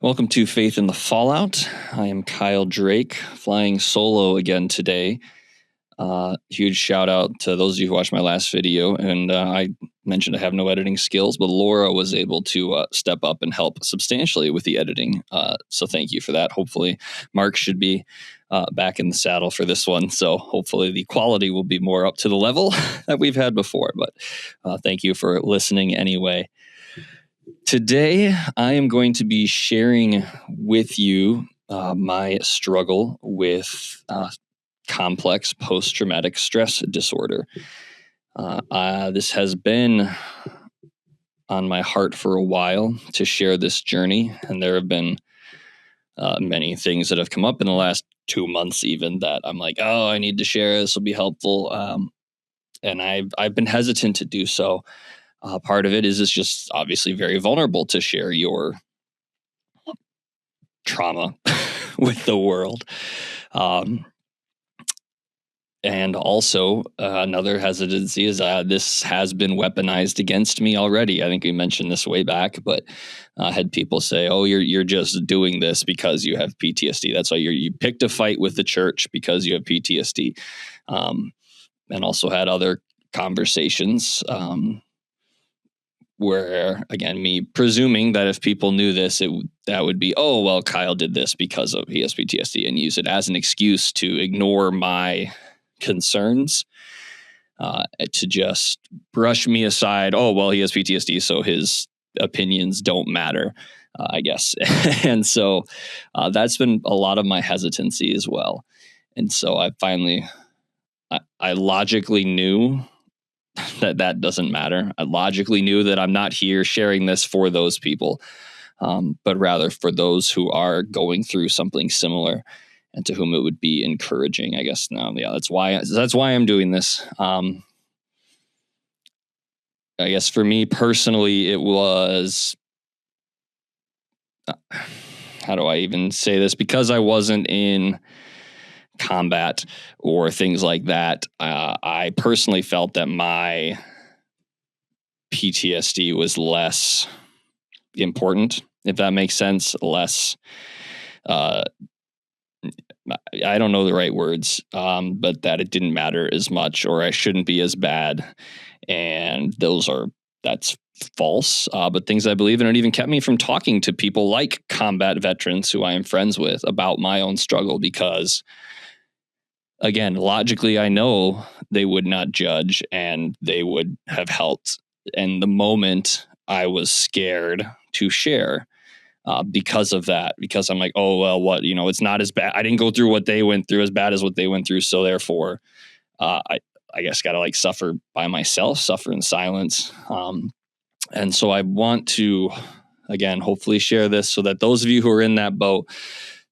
Welcome to Faith in the Fallout. I am Kyle Drake, flying solo again today. Huge shout out to those of you who watched my last video. And I mentioned I have no editing skills, but Laura was able to step up and help substantially with the editing. So thank you for that. Hopefully Mark should be back in the saddle for this one. So hopefully the quality will be more up to the level that we've had before. But thank you for listening anyway. Today, I am going to be sharing with you my struggle with complex post-traumatic stress disorder. This has been on my heart for a while to share this journey, and there have been many things that have come up in the last 2 months even that I'm like, oh, I need to share. This will be helpful. And I've been hesitant to do so. Part of it is it's just obviously very vulnerable to share your trauma with the world. And also another hesitancy is this has been weaponized against me already. I think we mentioned this way back, but I had people say, oh, you're just doing this because you have PTSD. That's why you picked a fight with the church because you have PTSD. And also had other conversations where, again, me presuming that if people knew this, that would be, oh, well, Kyle did this because he has PTSD, and use it as an excuse to ignore my concerns, to just brush me aside. Oh, well, he has PTSD, so his opinions don't matter, I guess. And so that's been a lot of my hesitancy as well. And so I logically knew that doesn't matter. I logically knew that I'm not here sharing this for those people, but rather for those who are going through something similar and to whom it would be encouraging, I guess. Now, yeah, that's why I'm doing this. I guess for me personally, it was, how do I even say this? Because I wasn't in combat or things like that, I personally felt that my PTSD was less important, if that makes sense. Less, I don't know the right words, but that it didn't matter as much, or I shouldn't be as bad. And that's false, but things I believe in. It even kept me from talking to people like combat veterans who I am friends with about my own struggle, because again, logically, I know they would not judge and they would have helped. And the moment I was scared to share because of that, because I'm like, oh, well, what, it's not as bad. I didn't go through what they went through as bad as what they went through. So therefore, I guess got to suffer by myself, suffer in silence. And so I want to, again, hopefully share this so that those of you who are in that boat,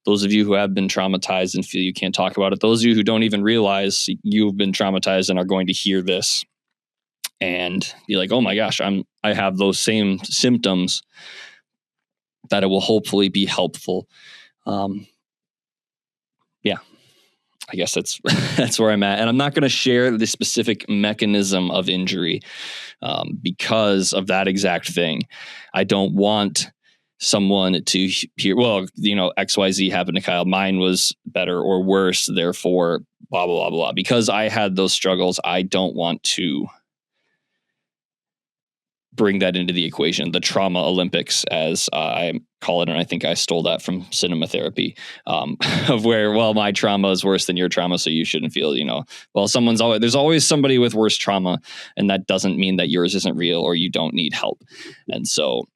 those of you who have been traumatized and feel you can't talk about it, those of you who don't even realize you've been traumatized and are going to hear this and be like, oh my gosh, I have those same symptoms, that it will hopefully be helpful. Yeah, I guess that's where I'm at. And I'm not going to share the specific mechanism of injury because of that exact thing. I don't want someone to hear, well, XYZ happened to Kyle, mine was better or worse, therefore blah, blah, blah, blah. Because I had those struggles, I don't want to bring that into the equation. The trauma Olympics, as I call it, and I think I stole that from cinema therapy, of where, well, my trauma is worse than your trauma, so you shouldn't feel, well, there's always somebody with worse trauma, and that doesn't mean that yours isn't real or you don't need help. And so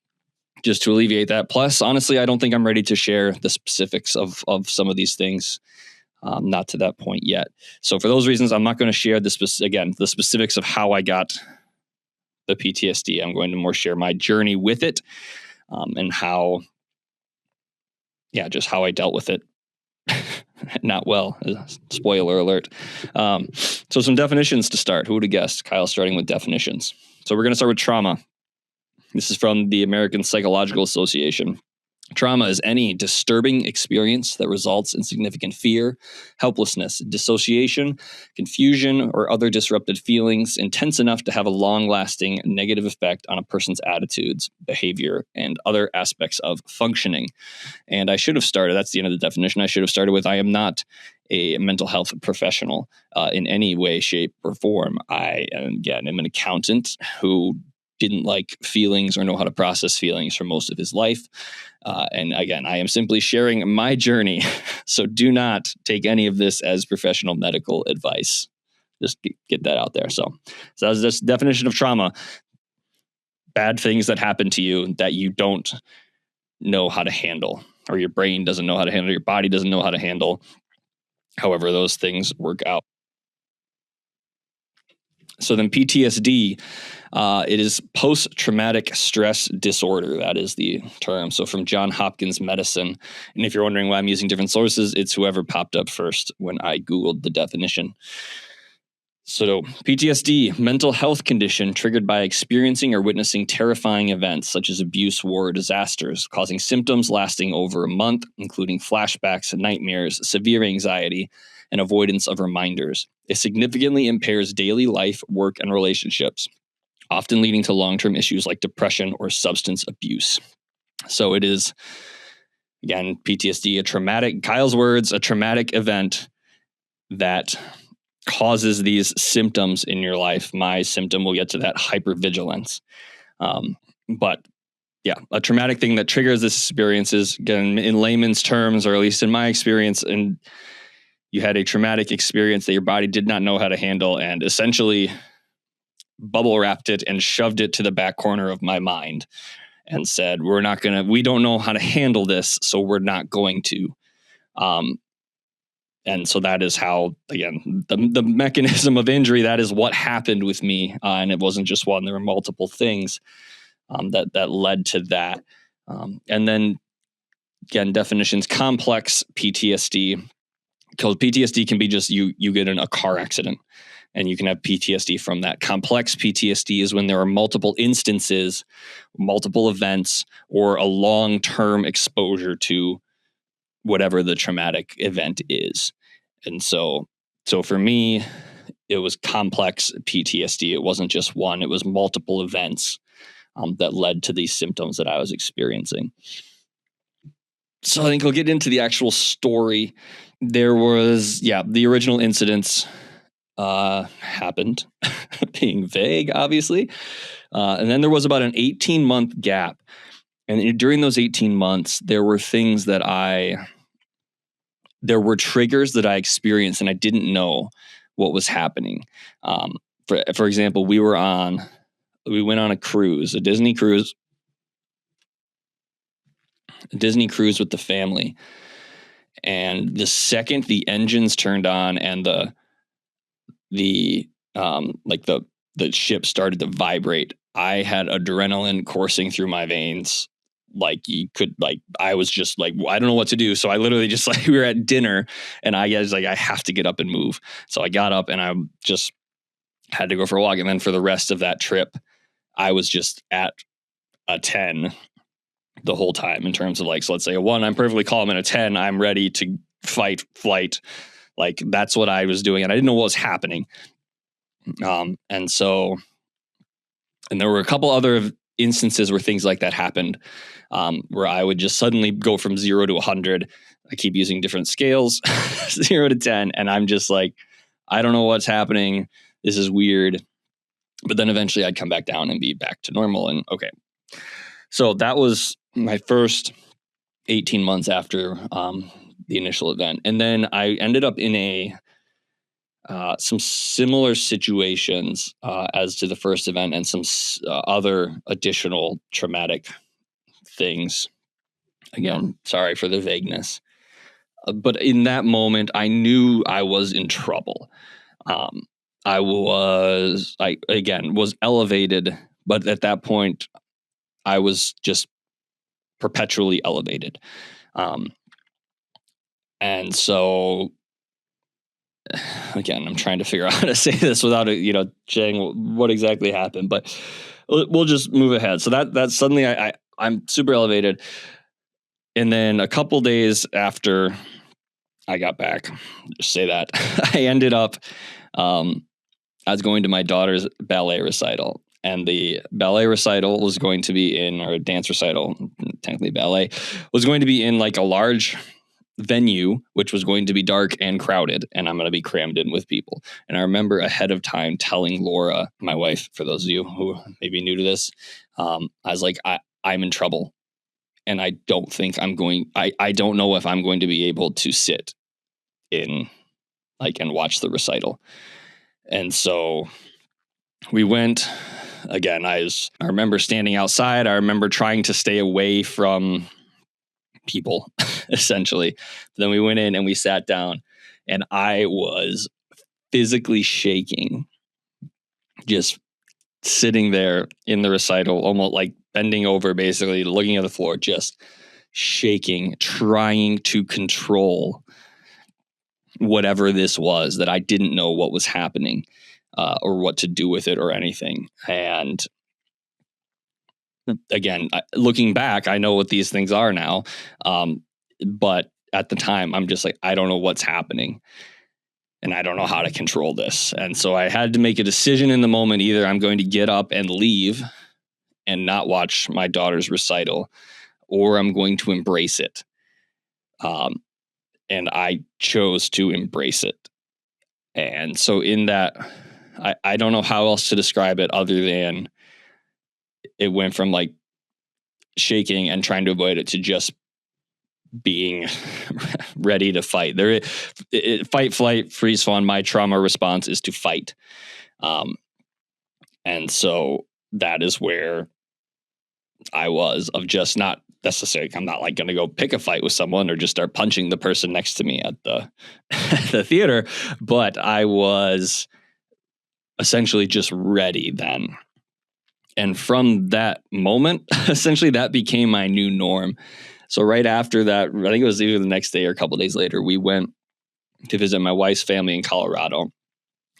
just to alleviate that. Plus, honestly, I don't think I'm ready to share the specifics of some of these things. Not to that point yet. So for those reasons, I'm not going to share the specifics of how I got the PTSD. I'm going to more share my journey with it, and just how I dealt with it. Not well. Spoiler alert. So some definitions to start. Who would have guessed? Kyle starting with definitions. So we're going to start with trauma. This is from the American Psychological Association. Trauma is any disturbing experience that results in significant fear, helplessness, dissociation, confusion, or other disrupted feelings intense enough to have a long-lasting negative effect on a person's attitudes, behavior, and other aspects of functioning. And I should have started, that's the end of the definition, I should have started with, I am not a mental health professional in any way, shape, or form. I, again, am an accountant who didn't like feelings or know how to process feelings for most of his life. And again, I am simply sharing my journey. So do not take any of this as professional medical advice. Just get that out there. So that was this definition of trauma. Bad things that happen to you that you don't know how to handle, or your brain doesn't know how to handle, your body doesn't know how to handle. However, those things work out. So then PTSD, it is post-traumatic stress disorder. That is the term. So from Johns Hopkins Medicine. And if you're wondering why I'm using different sources, it's whoever popped up first when I Googled the definition. So PTSD, mental health condition triggered by experiencing or witnessing terrifying events such as abuse, war, or disasters, causing symptoms lasting over a month, including flashbacks, nightmares, severe anxiety, and avoidance of reminders. It significantly impairs daily life, work, and relationships, often leading to long-term issues like depression or substance abuse. So it is, again, PTSD, a traumatic, Kyle's words, a traumatic event that causes these symptoms in your life. My symptom, we'll get to that, hypervigilance. But yeah, a traumatic thing that triggers this experiences, again, in layman's terms, or at least in my experience, and you had a traumatic experience that your body did not know how to handle and essentially bubble wrapped it and shoved it to the back corner of my mind and said, we don't know how to handle this, so we're not going to. And so that is how, again, the mechanism of injury, that is what happened with me. And it wasn't just one, there were multiple things that led to that. And then, again, definitions, complex PTSD. Because PTSD can be just you get in a car accident and you can have PTSD from that. Complex PTSD is when there are multiple instances, multiple events, or a long-term exposure to whatever the traumatic event is. And so for me, it was complex PTSD. It wasn't just one, it was multiple events that led to these symptoms that I was experiencing. So I think I'll get into the actual story. There was, the original incidents happened, being vague, obviously. And then there was about an 18-month gap. And during those 18 months, there were things there were triggers that I experienced and I didn't know what was happening. For example, we went on a cruise, a Disney cruise with the family. And the second the engines turned on and the ship started to vibrate, I had adrenaline coursing through my veins. I was just like, I don't know what to do. So I literally just we were at dinner and I was like, I have to get up and move. So I got up and I just had to go for a walk. And then for the rest of that trip, I was just at a 10 the whole time in terms of so let's say a 1, I'm perfectly calm, and a 10, I'm ready to fight, flight. That's what I was doing. And I didn't know what was happening. And there were a couple other instances where things like that happened, where I would just suddenly go from 0 to 100. I keep using different scales, 0 to 10. And I'm just like, I don't know what's happening. This is weird. But then eventually I'd come back down and be back to normal. And okay. So that was my first 18 months after the initial event. And then I ended up in some similar situations as to the first event, and some other additional traumatic things. Again, sorry for the vagueness. But in that moment, I knew I was in trouble. I was elevated, but at that point, I was just perpetually elevated. And so, again, I'm trying to figure out how to say this without saying what exactly happened, but we'll just move ahead. So that suddenly I'm super elevated. And then a couple days after I got back, just say that, I ended up, I was going to my daughter's ballet recital. And the ballet recital was going to be in, or dance recital, technically ballet, was going to be in like a large venue, which was going to be dark and crowded, and I'm going to be crammed in with people. And I remember ahead of time telling Laura, my wife, for those of you who may be new to this, I was like, I'm in trouble. And I don't think I don't know if I'm going to be able to sit in like and watch the recital. And so we went again. I remember standing outside. I remember trying to stay away from people, essentially. But then we went in and we sat down, and I was physically shaking, just sitting there in the recital, almost like bending over, basically looking at the floor, just shaking, trying to control whatever this was that I didn't know what was happening or what to do with it or anything. And again, looking back, I know what these things are now. But at the time, I'm just like, I don't know what's happening. And I don't know how to control this. And so I had to make a decision in the moment. Either I'm going to get up and leave and not watch my daughter's recital, or I'm going to embrace it. And I chose to embrace it. And so in that, I don't know how else to describe it other than it went from like shaking and trying to avoid it to just being ready to fight. Fight, flight, freeze, fawn. My trauma response is to fight. And so that is where I was, of just not necessarily, I'm not like going to go pick a fight with someone or just start punching the person next to me at the the theater, but I was essentially just ready then. And from that moment, essentially that became my new norm. So right after that, I think it was either the next day or a couple of days later, we went to visit my wife's family in Colorado.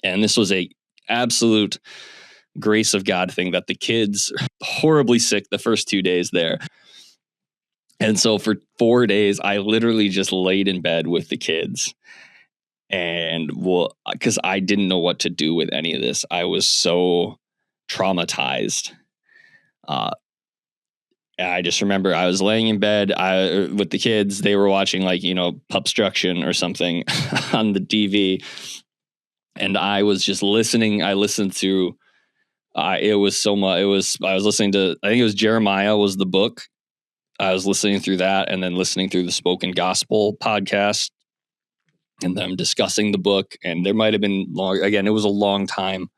And this was a absolute grace of God thing that the kids horribly sick the first 2 days there. And so for 4 days, I literally just laid in bed with the kids. And because I didn't know what to do with any of this. I was so traumatized. And I just remember I was laying in bed with the kids. They were watching like, Pupstruction or something on the TV. And I was just listening. I listened to, it was so much. I was listening to, I think it was Jeremiah was the book. I was listening through that and then listening through the Spoken Gospel podcast and them discussing the book. And there might've been it was a long time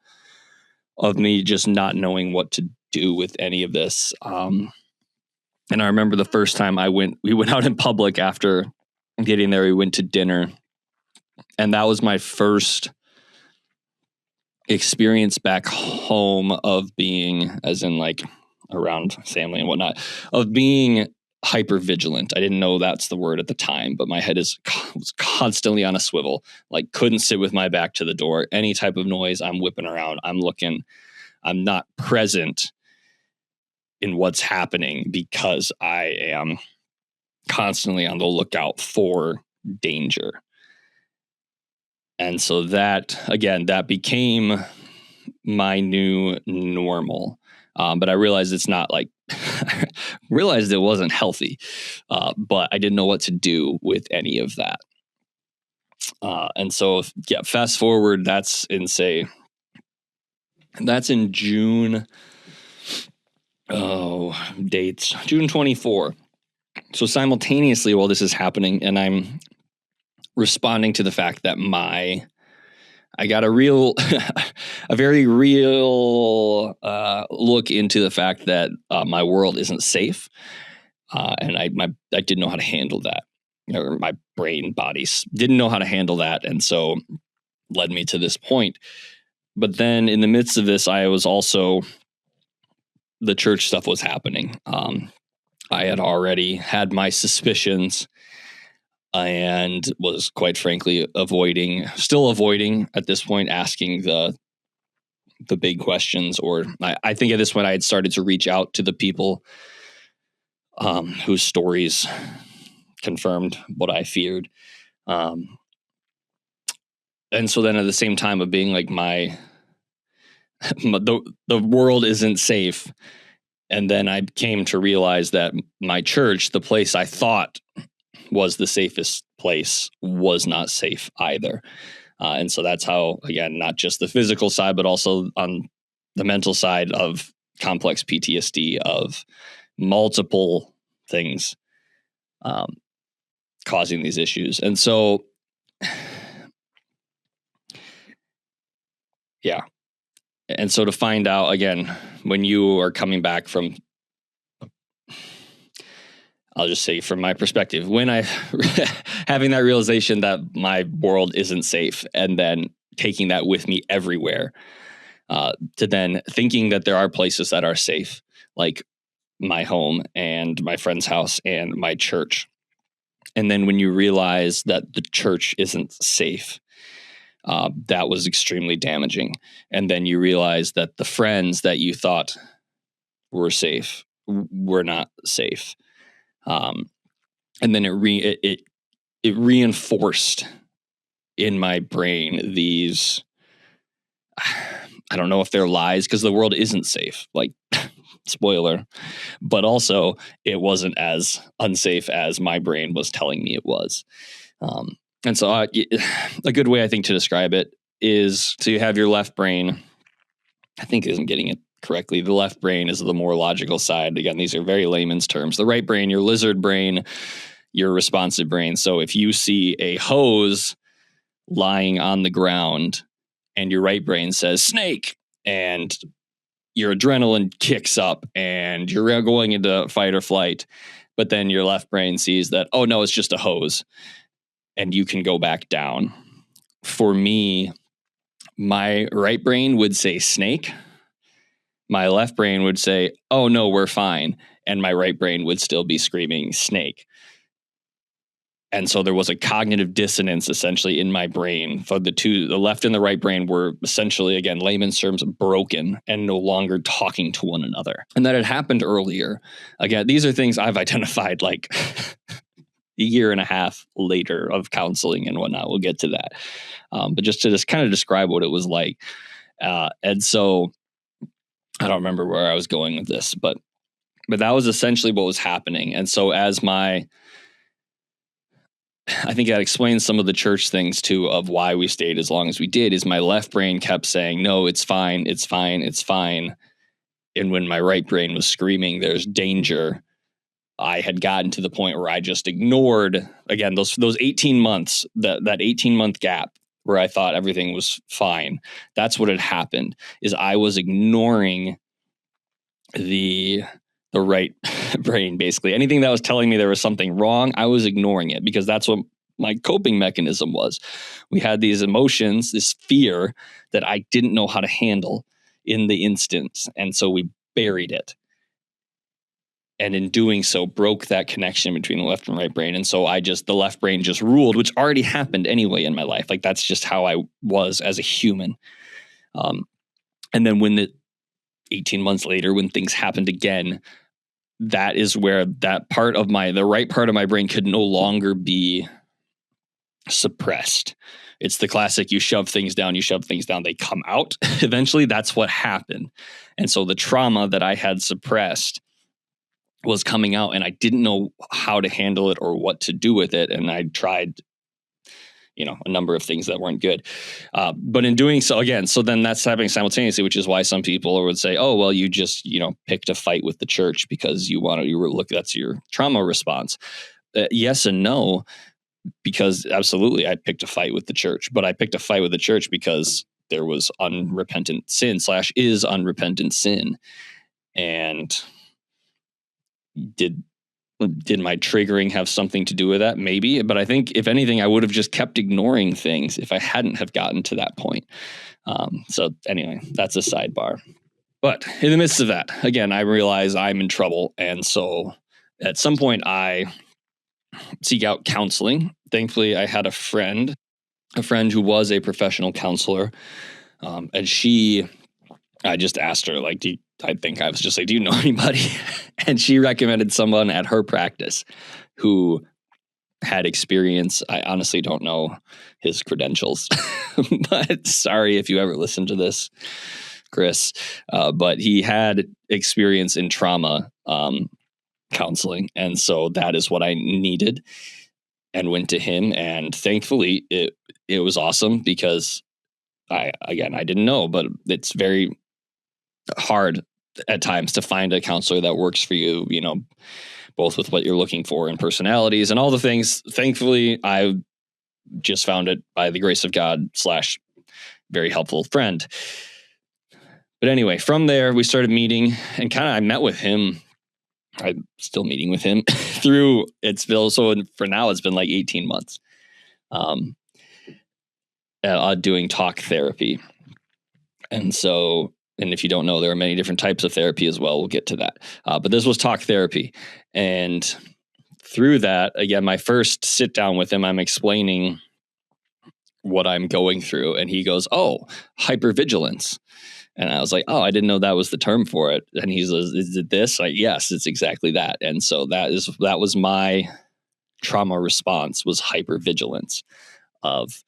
of me just not knowing what to do with any of this. And I remember the first time we went out in public after getting there, we went to dinner, and that was my first experience back home of being, as in like around family and whatnot, of being hyper vigilant. I didn't know that's the word at the time, but my head was constantly on a swivel, like couldn't sit with my back to the door. Any type of noise, I'm whipping around, I'm looking, I'm not present in what's happening because I am constantly on the lookout for danger. And so that became my new normal. But I realized it's not like, realized it wasn't healthy, but I didn't know what to do with any of that. And so, fast forward, that's in June. Dates, June 24. So simultaneously while this is happening and I'm responding to the fact that I got a very real look into the fact that my world isn't safe. And I didn't know how to handle that, or my brain bodies didn't know how to handle that. And so led me to this point. But then in the midst of this, I was also, the church stuff was happening. I had already had my suspicions and was quite frankly still avoiding at this point, asking the big questions. Or I think at this point I had started to reach out to the people whose stories confirmed what I feared. And so then at the same time of being like the world isn't safe. And then I came to realize that my church, the place I thought was the safest place, was not safe either. And so that's how, again, not just the physical side, but also on the mental side of complex PTSD, of multiple things causing these issues. And so, yeah. And so to find out, again, when you are coming back from, I'll just say from my perspective, when I having that realization that my world isn't safe, and then taking that with me everywhere, to then thinking that there are places that are safe, like my home and my friend's house and my church. And then when you realize that the church isn't safe, that was extremely damaging. And then you realize that the friends that you thought were safe were not safe. And then it reinforced in my brain these, I don't know if they're lies, because the world isn't safe, like spoiler, but also it wasn't as unsafe as my brain was telling me it was. And so a good way I think to describe it is, so you have your left brain, I think isn't getting it correctly. The left brain is the more logical side. Again, these are very layman's terms. The right brain, your lizard brain, your responsive brain. So if you see a hose lying on the ground and your right brain says snake, and your adrenaline kicks up and you're going into fight or flight, but then your left brain sees that, oh no, it's just a hose, and you can go back down. For me, my right brain would say snake. My left brain would say, oh no, we're fine. And my right brain would still be screaming snake. And so there was a cognitive dissonance essentially in my brain. For the left and the right brain were essentially, again, layman's terms, broken and no longer talking to one another. And that had happened earlier. Again, these are things I've identified like a year and a half later of counseling and whatnot. We'll get to that. But just to kind of describe what it was like. And so I don't remember where I was going with this, but that was essentially what was happening. And so I think that explains some of the church things too, of why we stayed as long as we did, is my left brain kept saying, no, it's fine, it's fine, it's fine. And when my right brain was screaming, there's danger, I had gotten to the point where I just ignored, again, those 18 months, that 18-month gap where I thought everything was fine. That's what had happened, is I was ignoring the right brain. Basically anything that was telling me there was something wrong, I was ignoring it, because that's what my coping mechanism was. We had these emotions, this fear that I didn't know how to handle in the instant, and so we buried it, and in doing so broke that connection between the left and right brain. And so the left brain just ruled, which already happened anyway in my life. Like that's just how I was as a human. And then when 18 months later, when things happened again, that is where that part of the right part of my brain could no longer be suppressed. It's the classic, you shove things down, they come out. Eventually, that's what happened. And so the trauma that I had suppressed was coming out, and I didn't know how to handle it or what to do with it. And I tried, a number of ththings that weren't good. But in doing so, again, so then that's happening simultaneously, which is why some people would say, oh, well, you just, picked a fight with the church because that's your trauma response. Yes and no, because absolutely I picked a fight with the church, but I picked a fight with the church because there was unrepentant sin / is unrepentant sin. And did my triggering have something to do with that? Maybe. But I think if anything, I would have just kept ignoring things if I hadn't have gotten to that point. So anyway, that's a sidebar. But in the midst of that, again, I realize I'm in trouble. And so at some point I seek out counseling. Thankfully, I had a friend who was a professional counselor. And I just asked her, like, do you know anybody? And she recommended someone at her practice who had experience. I honestly don't know his credentials, but sorry if you ever listen to this, Chris. But he had experience in trauma counseling. And so that is what I needed and went to him. And thankfully it was awesome because I didn't know, but it's very hard at times to find a counselor that works for you, both with what you're looking for and personalities and all the things. Thankfully, I just found it by the grace of God / very helpful friend. But anyway, from there, we started meeting and I met with him. I'm still meeting with him through for now, it's been like 18 months doing talk therapy. And so, and if you don't know, there are many different types of therapy as well. We'll get to that. But this was talk therapy. And through that, again, my first sit down with him, I'm explaining what I'm going through. And he goes, "Oh, hypervigilance." And I was like, "Oh, I didn't know that was the term for it." And he says, "Is it this?" Like, yes, it's exactly that. And so that was my trauma response, was hypervigilance of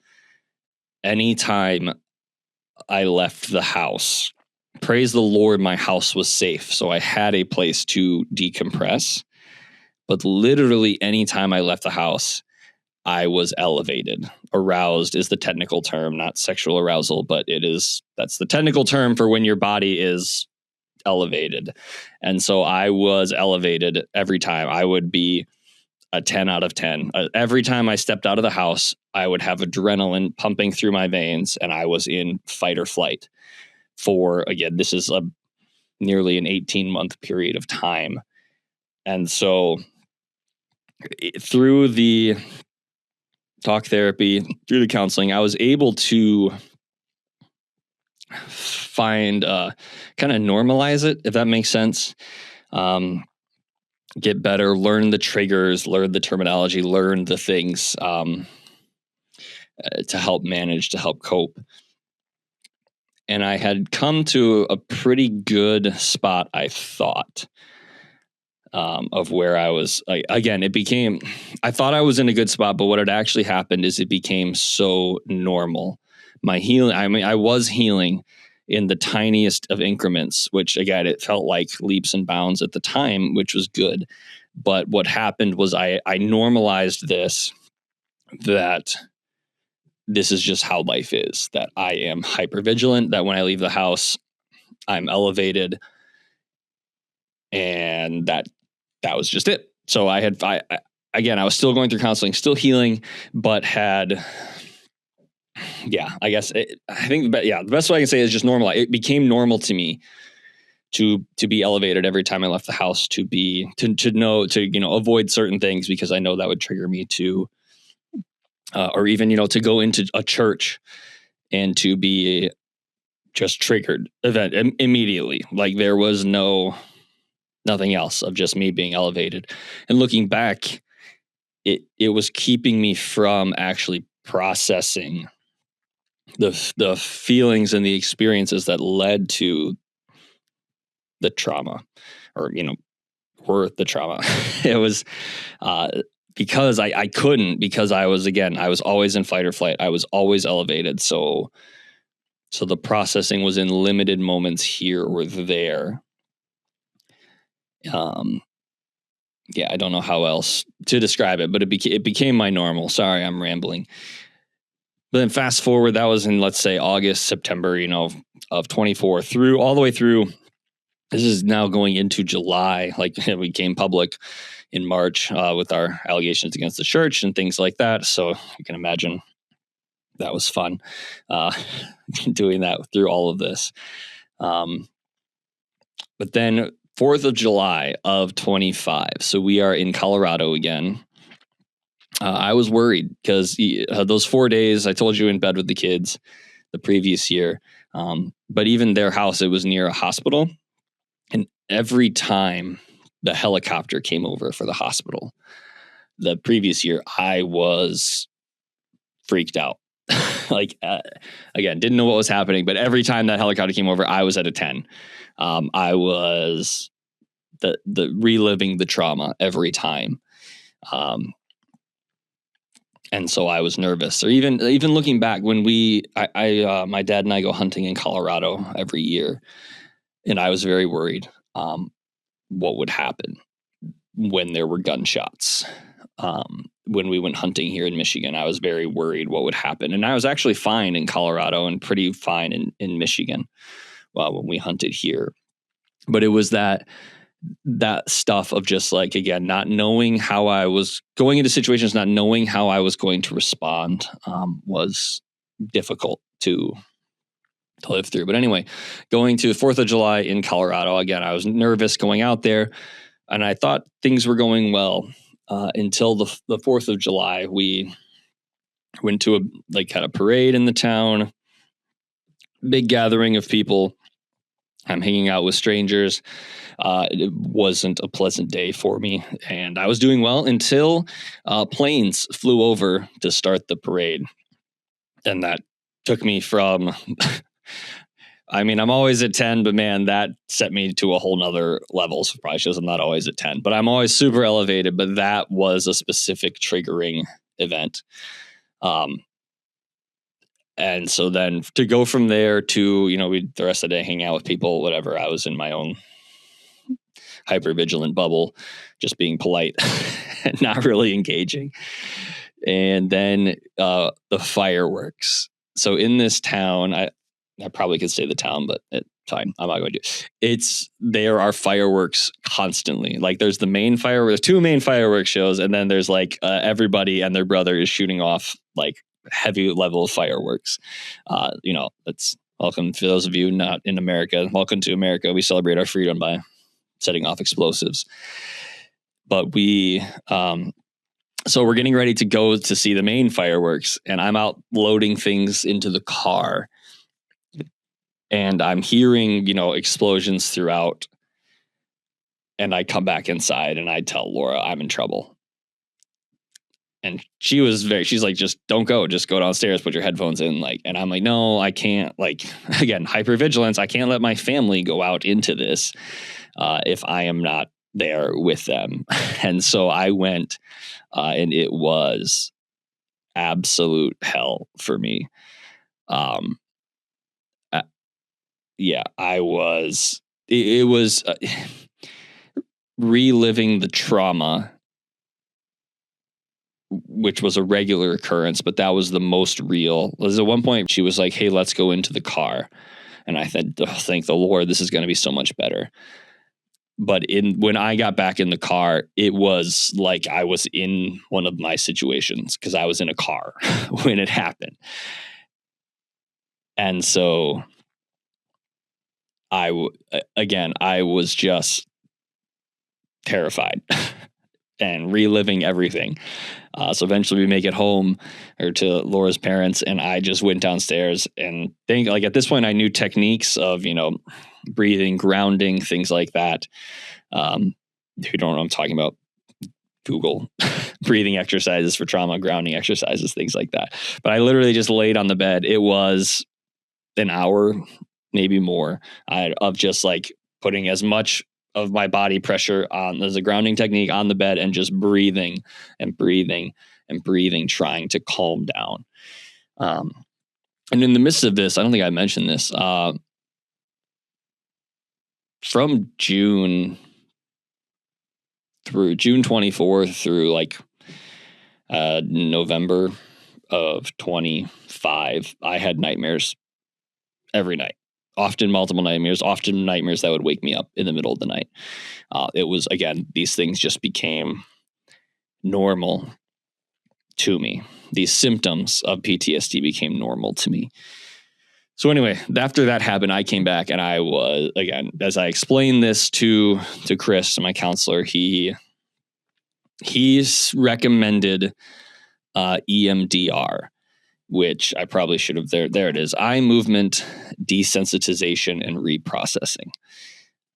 anytime I left the house. Praise the Lord, my house was safe. So I had a place to decompress. But literally anytime I left the house, I was elevated. Aroused is the technical term, not sexual arousal, but that's the technical term for when your body is elevated. And so I was elevated every time. I would be a 10 out of 10. Every time I stepped out of the house, I would have adrenaline pumping through my veins, and I was in fight or flight for, again, this is nearly an 18-month period of time. And so through the talk therapy, through the counseling, I was able to find, kind of normalize it, if that makes sense. Get better, learn the triggers, learn the terminology, learn the things to help manage, to help cope. And I had come to a pretty good spot, I thought, of where I was. Again, I thought I was in a good spot, but what had actually happened is it became so normal. My healing, I was healing in the tiniest of increments, which again, it felt like leaps and bounds at the time, which was good. But what happened was I normalized this, that this is just how life is, that I am hypervigilant, that when I leave the house, I'm elevated. And that was just it. So I was still going through counseling, still healing, but had, the best way I can say is just normal. It became normal to me to be elevated every time I left the house, to avoid certain things because I know that would trigger me to, or even, to go into a church and to be just triggered immediately. Like there was nothing else, of just me being elevated. And looking back, it was keeping me from actually processing the feelings and the experiences that led to the trauma, or were the trauma. It was because I couldn't, because I was always in fight or flight. I was always elevated. So the processing was in limited moments here or there. I don't know how else to describe it, but it became my normal. Sorry, I'm rambling. But then fast forward, that was in, let's say, August, September, of 24 all the way through. This is now going into July. Like we came public in March with our allegations against the church and things like that. So you can imagine that was fun doing that through all of this. But then 4th of July of 25. So we are in Colorado again. I was worried because those 4 days I told you in bed with the kids the previous year. But even their house, it was near a hospital. And every time the helicopter came over for the hospital the previous year, I was freaked out. Again, didn't know what was happening, but every time that helicopter came over, I was at a 10. I was the reliving the trauma every time. And so I was nervous. Or even looking back when my dad and I go hunting in Colorado every year, and I was very worried what would happen when there were gunshots. When we went hunting here in Michigan, I was very worried what would happen. And I was actually fine in Colorado and pretty fine in Michigan when we hunted here. But it was that stuff of just like, again, not knowing how I was going into situations, not knowing how I was going to respond was difficult to live through. But anyway, going to the 4th of July in Colorado, again, I was nervous going out there and I thought things were going well until the 4th of July. We went to had a parade in the town, big gathering of people. I'm hanging out with strangers. It wasn't a pleasant day for me, and I was doing well until planes flew over to start the parade. And that took me from, I mean, I'm always at 10, but man, that set me to a whole nother level. So probably shows I'm not always at 10, but I'm always super elevated. But that was a specific triggering event. And so then to go from there to, the rest of the day hang out with people, whatever, I was in my own hypervigilant bubble, just being polite and not really engaging. And then the fireworks. So in this town, I probably could say the town, but it's fine. I'm not going to. There are fireworks constantly. Like there's the main fireworks, there's 2 main fireworks shows, and then there's like everybody and their brother is shooting off like heavy level fireworks. That's welcome for those of you not in America. Welcome to America. We celebrate our freedom by setting off explosives. But so we're getting ready to go to see the main fireworks, and I'm out loading things into the car, and I'm hearing, explosions throughout. And I come back inside and I tell Laura I'm in trouble. And she's like, just don't go, just go downstairs, put your headphones in. And I'm like, no, I can't, again, hypervigilance. I can't let my family go out into this if I am not there with them. And so I went and it was absolute hell for me. I was, it was reliving the trauma, which was a regular occurrence, but that was the most real. At one point she was like, hey, let's go into the car. And I said, oh, thank the Lord, this is going to be so much better. But when I got back in the car, it was like I was in one of my situations because I was in a car when it happened. And so I was just terrified and reliving everything. So eventually we make it home to Laura's parents, and I just went downstairs and at this point I knew techniques of, breathing, grounding, things like that. Who don't know what I'm talking about, Google breathing exercises for trauma, grounding exercises, things like that. But I literally just laid on the bed. It was an hour, maybe more, of just putting as much of my body pressure on as a grounding technique on the bed and just breathing and breathing and breathing, trying to calm down. And in the midst of this, I don't think I mentioned this, from June 24th through November of 25, I had nightmares every night. Often multiple nightmares, often nightmares that would wake me up in the middle of the night. It was, again, these things just became normal to me. These symptoms of PTSD became normal to me. So anyway, after that happened, I came back and I was, again, as I explained this to Chris, my counselor, he's recommended EMDR, which I probably should have, there it is, eye movement desensitization and reprocessing.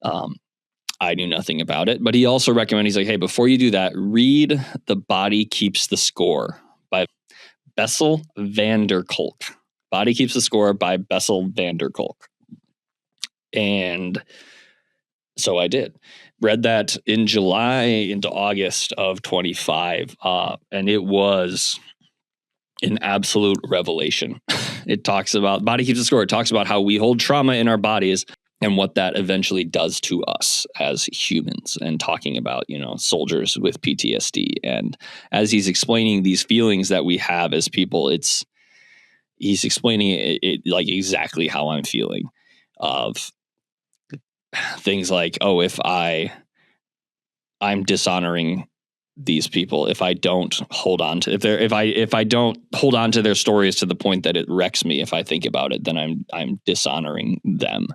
I knew nothing about it, but he also recommended, he's like, hey, before you do that, read The Body Keeps the Score by Bessel van der Kolk. Body Keeps the Score by Bessel van der Kolk. And so I did. Read that in July into August of 25. And it was an absolute revelation. It talks about Body Keeps the Score. It talks about how we hold trauma in our bodies and what that eventually does to us as humans, and talking about, soldiers with PTSD. And as he's explaining these feelings that we have as people, he's explaining it like exactly how I'm feeling, of things like, oh, if I'm dishonoring these people, if I don't hold on to, if I don't hold on to their stories to the point that it wrecks me, if I think about it, then I'm dishonoring them.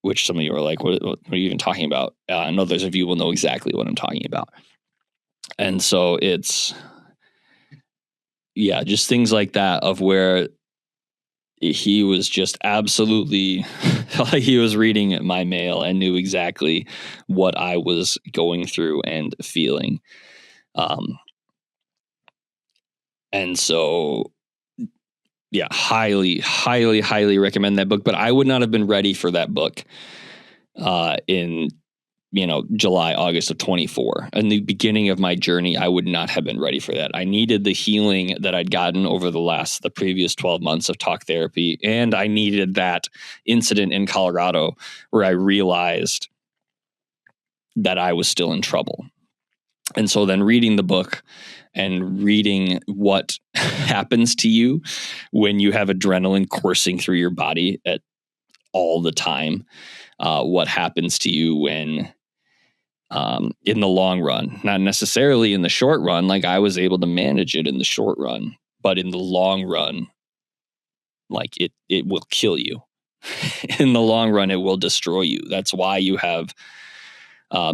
Which some of you are like, what are you even talking about? I know others of you will know exactly what I'm talking about. And so it's, just things like that, of where he was just absolutely like he was reading my mail and knew exactly what I was going through and feeling. And so, highly, highly, highly recommend that book. But I would not have been ready for that book in July, August of 24. In the beginning of my journey, I would not have been ready for that. I needed the healing that I'd gotten over the previous 12 months of talk therapy. And I needed that incident in Colorado where I realized that I was still in trouble. And so then reading the book and reading what happens to you when you have adrenaline coursing through your body at all the time, what happens to you when, in the long run, not necessarily in the short run, like I was able to manage it in the short run, but in the long run, like it will kill you. In the long run, it will destroy you. That's why you have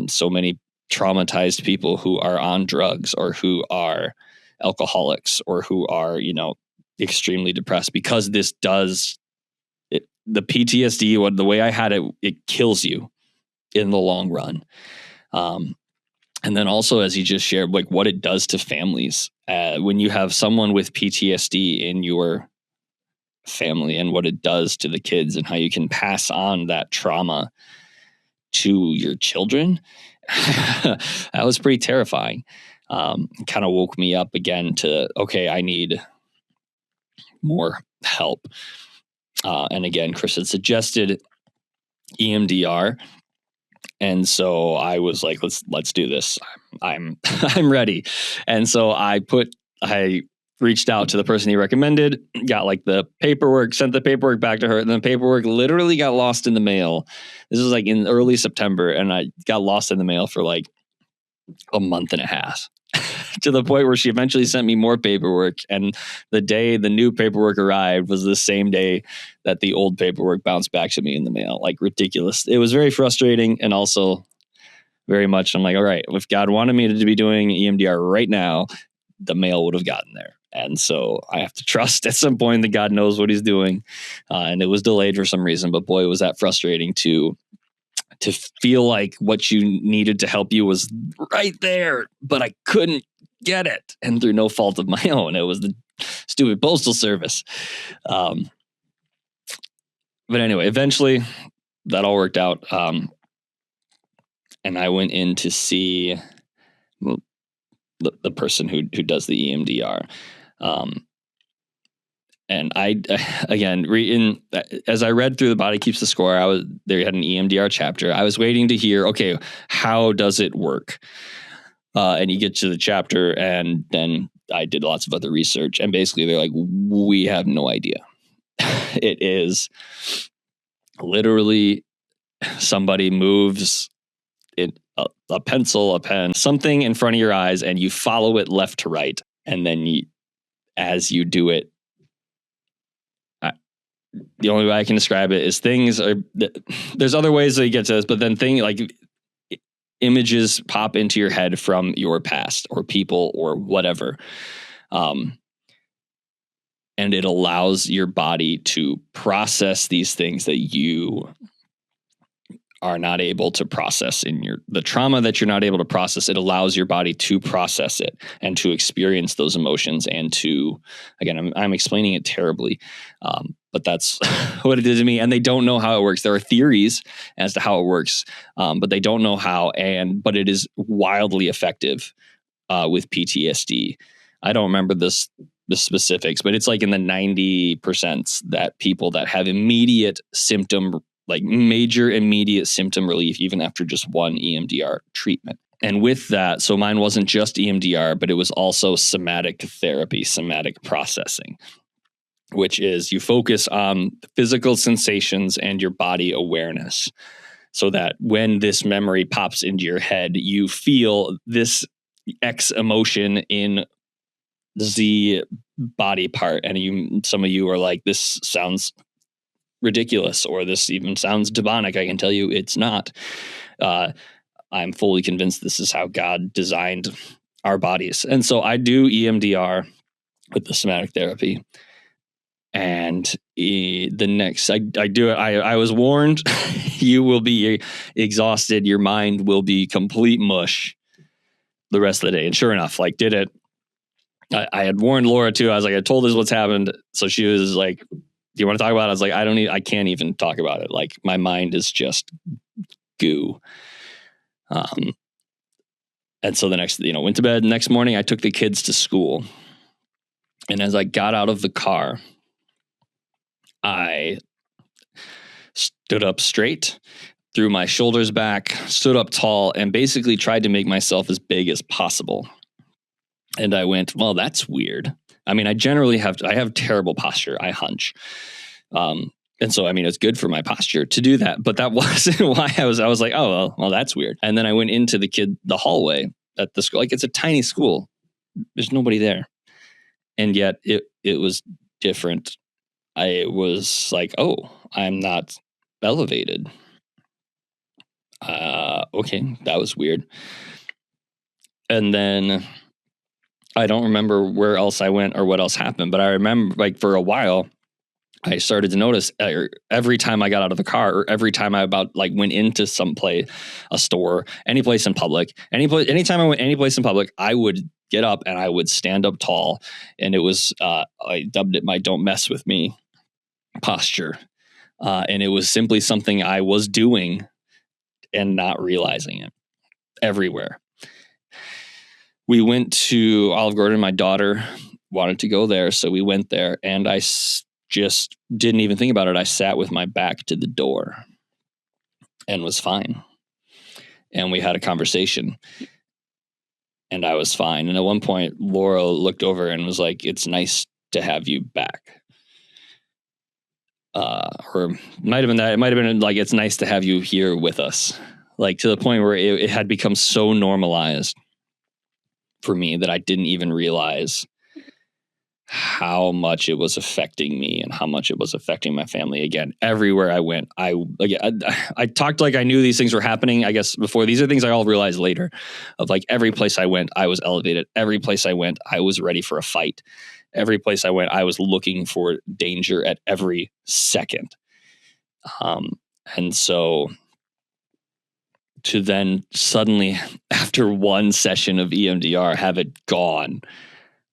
so many traumatized people who are on drugs, or who are alcoholics, or who are, extremely depressed, because this does it. The PTSD, the way I had it, it kills you in the long run. And then also, as he just shared, like what it does to families when you have someone with PTSD in your family, and what it does to the kids, and how you can pass on that trauma to your children. That was pretty terrifying. Kind of woke me up again to, okay, I need more help. And again, Chris had suggested EMDR. And so I was like, let's do this. I'm ready. And so I reached out to the person he recommended, got like the paperwork, sent the paperwork back to her. And the paperwork literally got lost in the mail. This was like in early September, and I got lost in the mail for like a month and a half to the point where she eventually sent me more paperwork. And the day the new paperwork arrived was the same day that the old paperwork bounced back to me in the mail. Like ridiculous. It was very frustrating, and also very much, I'm like, all right, if God wanted me to be doing EMDR right now, the mail would have gotten there. And so I have to trust at some point that God knows what he's doing. And it was delayed for some reason, but boy, was that frustrating to feel like what you needed to help you was right there, but I couldn't get it. And through no fault of my own, it was the stupid postal service. But anyway, eventually that all worked out. And I went in to see the person who does the EMDR. And I, again, as I read through The Body Keeps the Score, they had an EMDR chapter. I was waiting to hear, okay, how does it work? And you get to the chapter, and then I did lots of other research, and basically they're like, we have no idea. It is literally somebody moves a pencil, a pen, something in front of your eyes, and you follow it left to right. And then as you do it, the only way I can describe it is there's other ways that you get to this, but then images pop into your head from your past or people or whatever. And it allows your body to process these things that you are not able to process the trauma that you're not able to process. It allows your body to process it and to experience those emotions, and to, again, I'm explaining it terribly. But that's what it did to me. And they don't know how it works. There are theories as to how it works, but they don't know how. But it is wildly effective with PTSD. I don't remember the specifics, but it's like in the 90% that people that have immediate symptom, like major immediate symptom relief, even after just one EMDR treatment. And with that, so mine wasn't just EMDR, but it was also somatic therapy, somatic processing, which is you focus on physical sensations and your body awareness, so that when this memory pops into your head, you feel this X emotion in Z body part. And some of you are like, this sounds ridiculous, or this even sounds demonic. I can tell you it's not. I'm fully convinced this is how God designed our bodies. And so I do EMDR with the somatic therapy. And the next I do it, I was warned, you will be exhausted. Your mind will be complete mush the rest of the day. And sure enough, like did it. I had warned Laura too. I was like, I told her what's happened. So she was like, do you want to talk about it? I was like, I can't even talk about it. Like my mind is just goo. And so the next, went to bed. Next morning, I took the kids to school. And as I got out of the car, I stood up straight, threw my shoulders back, stood up tall, and basically tried to make myself as big as possible. And I went, well, that's weird. I mean, I have terrible posture. I hunch. And so, I mean, it's good for my posture to do that, but that wasn't why I was like, oh, well, that's weird. And then I went into the hallway at the school. Like, it's a tiny school. There's nobody there. And yet it was different. I was like, oh, I'm not elevated. Okay, that was weird. And then I don't remember where else I went or what else happened, but I remember, like, for a while, I started to notice every time I got out of the car, or every time I went into some place, a store, any place in public, anytime I went any place in public, I would get up and I would stand up tall. And it was, I dubbed it my "don't mess with me" posture. And it was simply something I was doing and not realizing it everywhere. We went to Olive Garden. My daughter wanted to go there, so we went there, and I just didn't even think about it. I sat with my back to the door and was fine. And we had a conversation and I was fine. And at one point, Laura looked over and was like, "It's nice to have you back." Or might have been that. It might have been like, "It's nice to have you here with us." Like, to the point where it had become so normalized for me that I didn't even realize how much it was affecting me and how much it was affecting my family. Again, everywhere I went, I talked like I knew these things were happening, I guess, before. These are things I all realized later, of like, every place I went, I was elevated. Every place I went, I was ready for a fight. Every place I went, I was looking for danger at every second. And so to then suddenly, after one session of EMDR, have it gone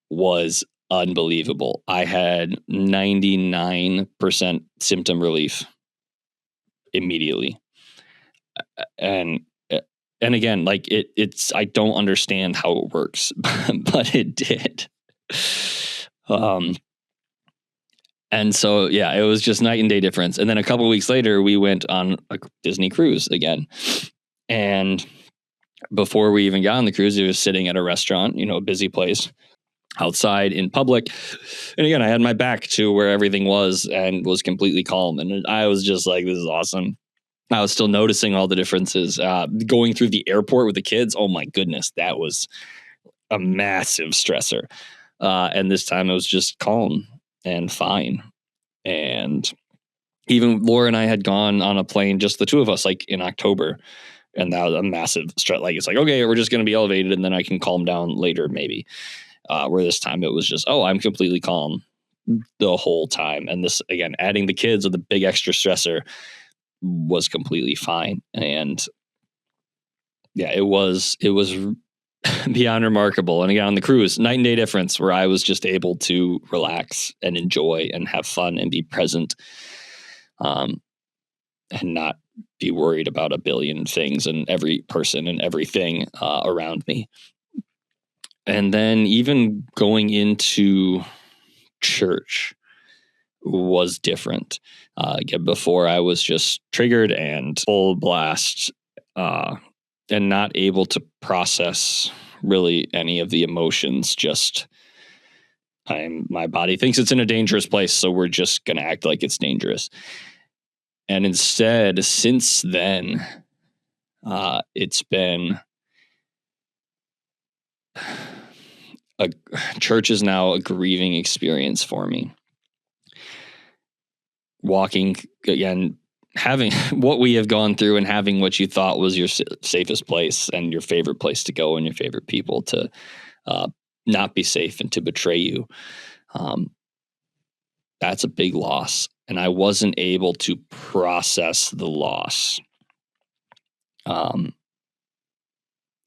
was unbelievable. I had 99% symptom relief immediately. And again, like it's, I don't understand how it works, but it did. And so, yeah, it was just night and day difference. And then a couple of weeks later, we went on a Disney cruise again. And before we even got on the cruise, it was sitting at a restaurant, a busy place outside in public. And again, I had my back to where everything was and was completely calm. And I was just like, this is awesome. I was still noticing all the differences. Going through the airport with the kids, oh my goodness, that was a massive stressor. And this time it was just calm and fine. And even Laura and I had gone on a plane, just the two of us, like in October. And that was a massive stress. Like, it's like, okay, we're just going to be elevated and then I can calm down later, maybe. Where this time it was just, oh, I'm completely calm the whole time. And this, again, adding the kids with a big extra stressor was completely fine. And yeah, it was beyond remarkable. And again, on the cruise, night and day difference, where I was just able to relax and enjoy and have fun and be present, and not be worried about a billion things and every person and everything around me. And then even going into church was different. Again, before I was just triggered and full blast, and not able to process really any of the emotions. Just my body thinks it's in a dangerous place, so we're just gonna act like it's dangerous. And instead, since then, it's been church is now a grieving experience for me. Walking again, having what we have gone through and having what you thought was your safest place and your favorite place to go and your favorite people to not be safe and to betray you. That's a big loss. And I wasn't able to process the loss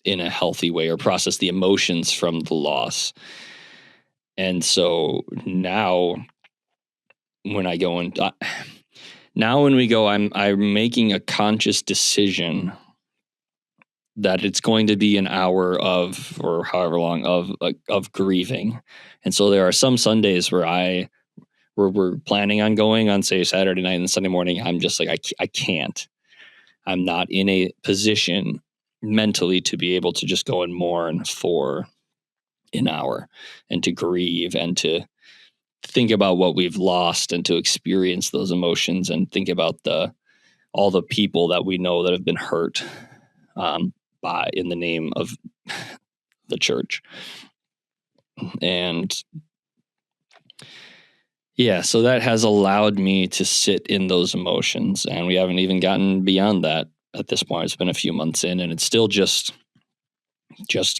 in a healthy way, or process the emotions from the loss. And so now when I go and now when we go, I'm making a conscious decision that it's going to be an hour of, or however long of grieving. And so there are some Sundays where we're planning on going on, say, Saturday night and Sunday morning. I'm just like, I can't. I'm not in a position mentally to be able to just go and mourn for an hour and to grieve and to think about what we've lost and to experience those emotions and think about all the people that we know that have been hurt by in the name of the church. And yeah, so that has allowed me to sit in those emotions, and we haven't even gotten beyond that at this point. It's been a few months in, and it's still just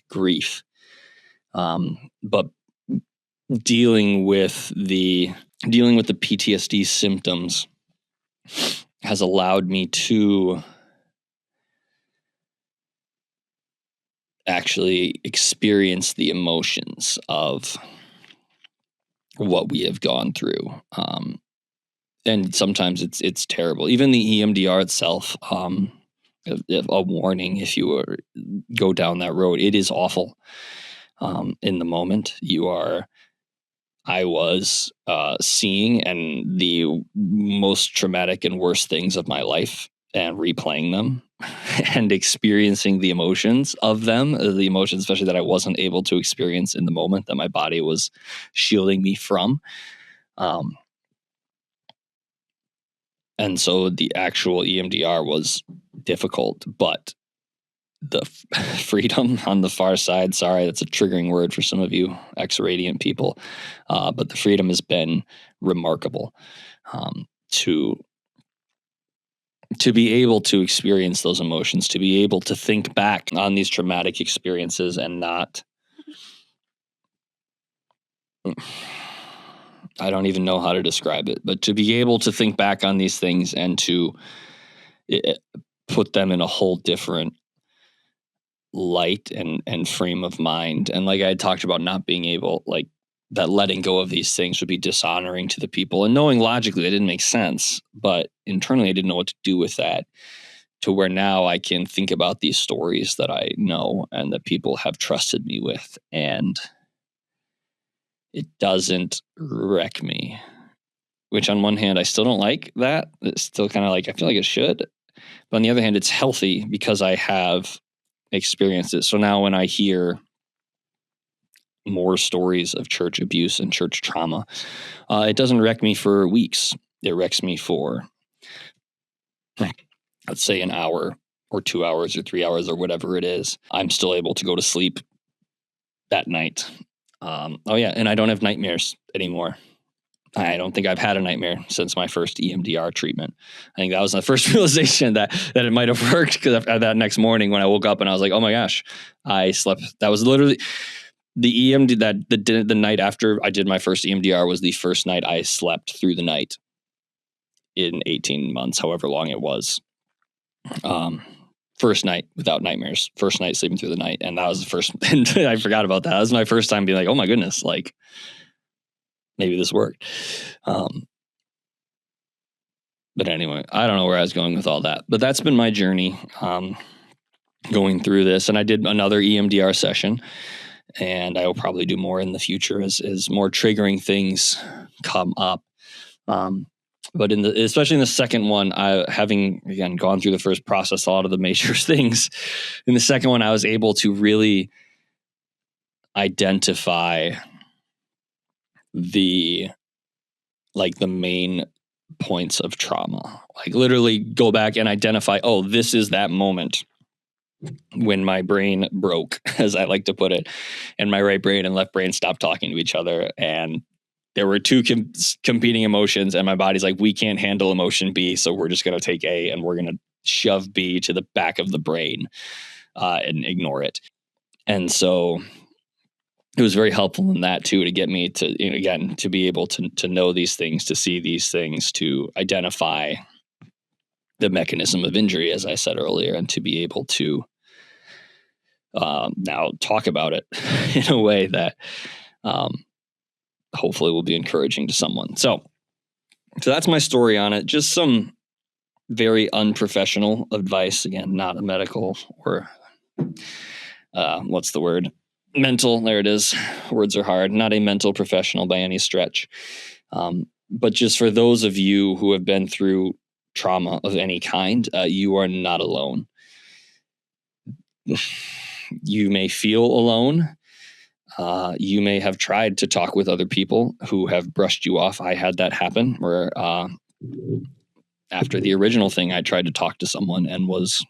grief. But dealing with the PTSD symptoms has allowed me to actually experience the emotions of what we have gone through. And sometimes it's terrible. Even the EMDR itself, a warning if you go down that road, it is awful. In the moment, I was seeing and the most traumatic and worst things of my life and replaying them and experiencing the emotions of them, the emotions especially that I wasn't able to experience in the moment, that my body was shielding me from. And so the actual EMDR was difficult, but the freedom on the far side, sorry, that's a triggering word for some of you ex-Radiant people, but the freedom has been remarkable, to be able to experience those emotions, to be able to think back on these traumatic experiences and not, I don't even know how to describe it, but to be able to think back on these things and to put them in a whole different light and frame of mind. And like I had talked about, not being able, like, that letting go of these things would be dishonoring to the people, and knowing logically that didn't make sense, but internally I didn't know what to do with that, to where now I can think about these stories that I know and that people have trusted me with, and it doesn't wreck me, which on one hand I still don't like that. It's still kind of like, I feel like it should, but on the other hand, it's healthy because I have experienced it. So now when I hear more stories of church abuse and church trauma, it doesn't wreck me for weeks. It wrecks me for, let's say, an hour or 2 hours or 3 hours or whatever it is. I'm still able to go to sleep that night. Oh yeah, and I don't have nightmares anymore. I don't think I've had a nightmare since my first EMDR treatment. I think that was the first realization that it might have worked, because that next morning when I woke up and I was like, oh my gosh, I slept. That was literally the EMD, the night after I did my first EMDR was the first night I slept through the night in 18 months, however long it was. First night without nightmares, first night sleeping through the night. And that was the first, and I forgot about that. That was my first time being like, oh my goodness, like, maybe this worked. But anyway, I don't know where I was going with all that, but that's been my journey, going through this. And I did another EMDR session, and I will probably do more in the future as more triggering things come up. But especially in the second one, having again gone through the first process, a lot of the major things in the second one, I was able to really identify the main points of trauma, like literally go back and identify, oh, this is that moment when my brain broke, as I like to put it, and my right brain and left brain stopped talking to each other. And there were two competing emotions, and my body's like, we can't handle emotion B, so we're just going to take A and we're going to shove B to the back of the brain and ignore it. And so it was very helpful in that too, to get me to, again, to be able to know these things, to see these things, to identify the mechanism of injury, as I said earlier, and to be able to now talk about it in a way that hopefully will be encouraging to someone. So that's my story on it. Just some very unprofessional advice. Again, not a medical or what's the word? Mental. There it is. Words are hard. Not a mental professional by any stretch. But just for those of you who have been through trauma of any kind, you are not alone. You may feel alone. You may have tried to talk with other people who have brushed you off. I had that happen where after the original thing, I tried to talk to someone and was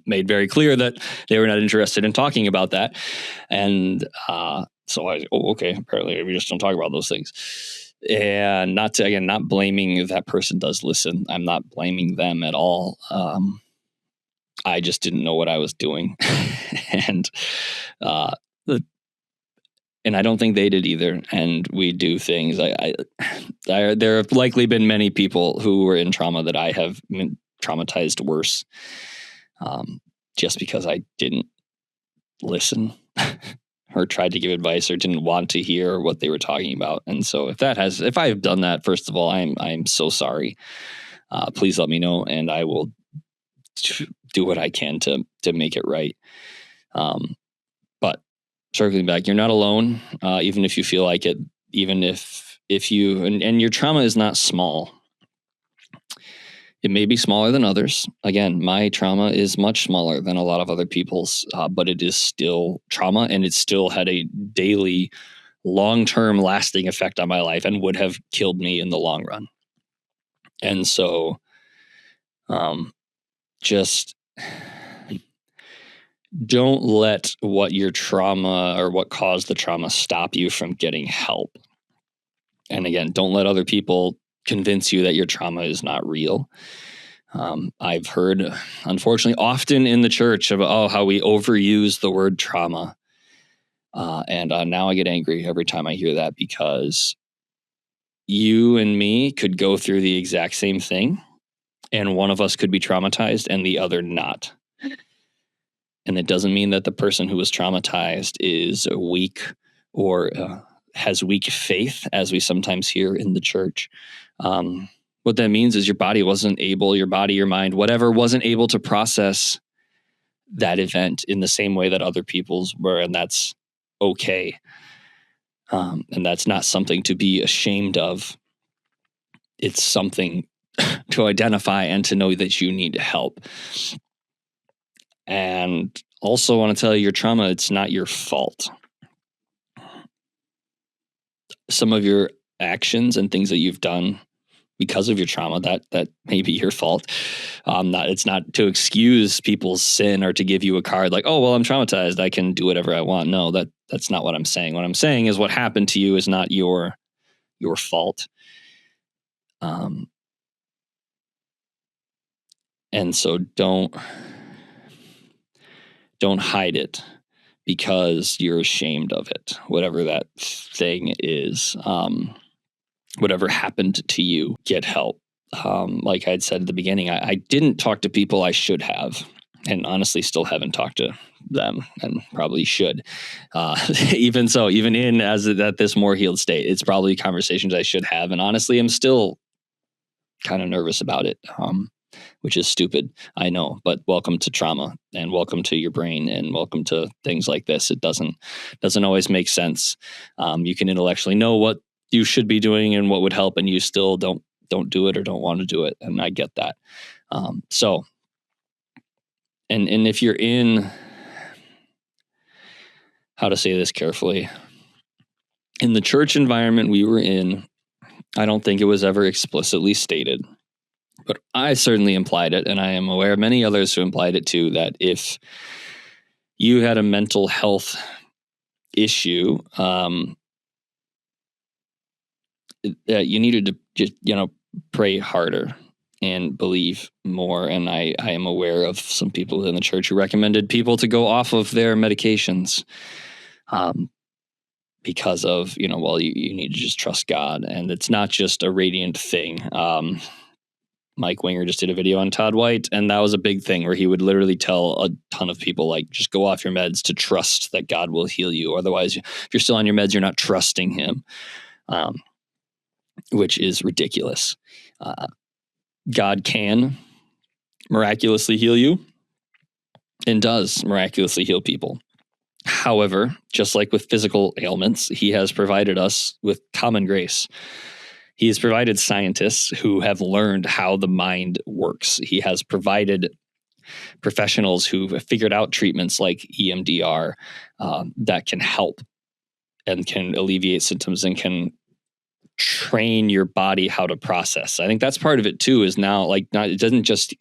made very clear that they were not interested in talking about that. And so okay, apparently we just don't talk about those things. And not blaming if that person does listen. I'm not blaming them at all. I just didn't know what I was doing. And I don't think they did either. And we do things. There have likely been many people who were in trauma that I have been traumatized worse, just because I didn't listen or tried to give advice or didn't want to hear what they were talking about. And so if I have done that, first of all, I'm so sorry. Please let me know, and I will do what I can to make it right. But circling back, you're not alone, even if you feel like it, even if you, and your trauma is not small. It may be smaller than others. Again, my trauma is much smaller than a lot of other people's, but it is still trauma, and it still had a daily, long-term lasting effect on my life and would have killed me in the long run. And so, just don't let what your trauma or what caused the trauma stop you from getting help. And again, don't let other people convince you that your trauma is not real. I've heard, unfortunately, often in the church about how we overuse the word trauma. And now I get angry every time I hear that, because you and me could go through the exact same thing, and one of us could be traumatized and the other not. And it doesn't mean that the person who was traumatized is weak or has weak faith, as we sometimes hear in the church. What that means is your body, your mind, whatever, wasn't able to process that event in the same way that other people's were. And that's okay. And that's not something to be ashamed of. It's something to identify and to know that you need help. And also want to tell you, your trauma, it's not your fault. Some of your actions and things that you've done because of your trauma, that may be your fault. It's not to excuse people's sin or to give you a card like, oh, well, I'm traumatized, I can do whatever I want. No, that's not what I'm saying. What I'm saying is what happened to you is not your fault. And so don't hide it because you're ashamed of it, whatever that thing is. Whatever happened to you, get help. Like I'd said at the beginning, I didn't talk to people I should have, and honestly still haven't talked to them, and probably should. Even at this more healed state, it's probably conversations I should have, and honestly, I'm still kind of nervous about it. which is stupid. I know, but welcome to trauma and welcome to your brain and welcome to things like this. It doesn't always make sense. You can intellectually know what you should be doing and what would help, and you still don't do it or don't want to do it. And I get that. So, and if you're in, how to say this carefully, in the church environment we were in, I don't think it was ever explicitly stated, but I certainly implied it, and I am aware of many others who implied it too, that if you had a mental health issue, that you needed to just, pray harder and believe more. And I am aware of some people in the church who recommended people to go off of their medications, because of, you need to just trust God. And it's not just a radiant thing. Mike Winger just did a video on Todd White, and that was a big thing where he would literally tell a ton of people, like, just go off your meds to trust that God will heal you. Otherwise, if you're still on your meds, you're not trusting him, which is ridiculous. God can miraculously heal you and does miraculously heal people. However, just like with physical ailments, he has provided us with common grace. He has provided scientists who have learned how the mind works. He has provided professionals who have figured out treatments like EMDR that can help and can alleviate symptoms and can train your body how to process. I think that's part of it too, is now it doesn't just,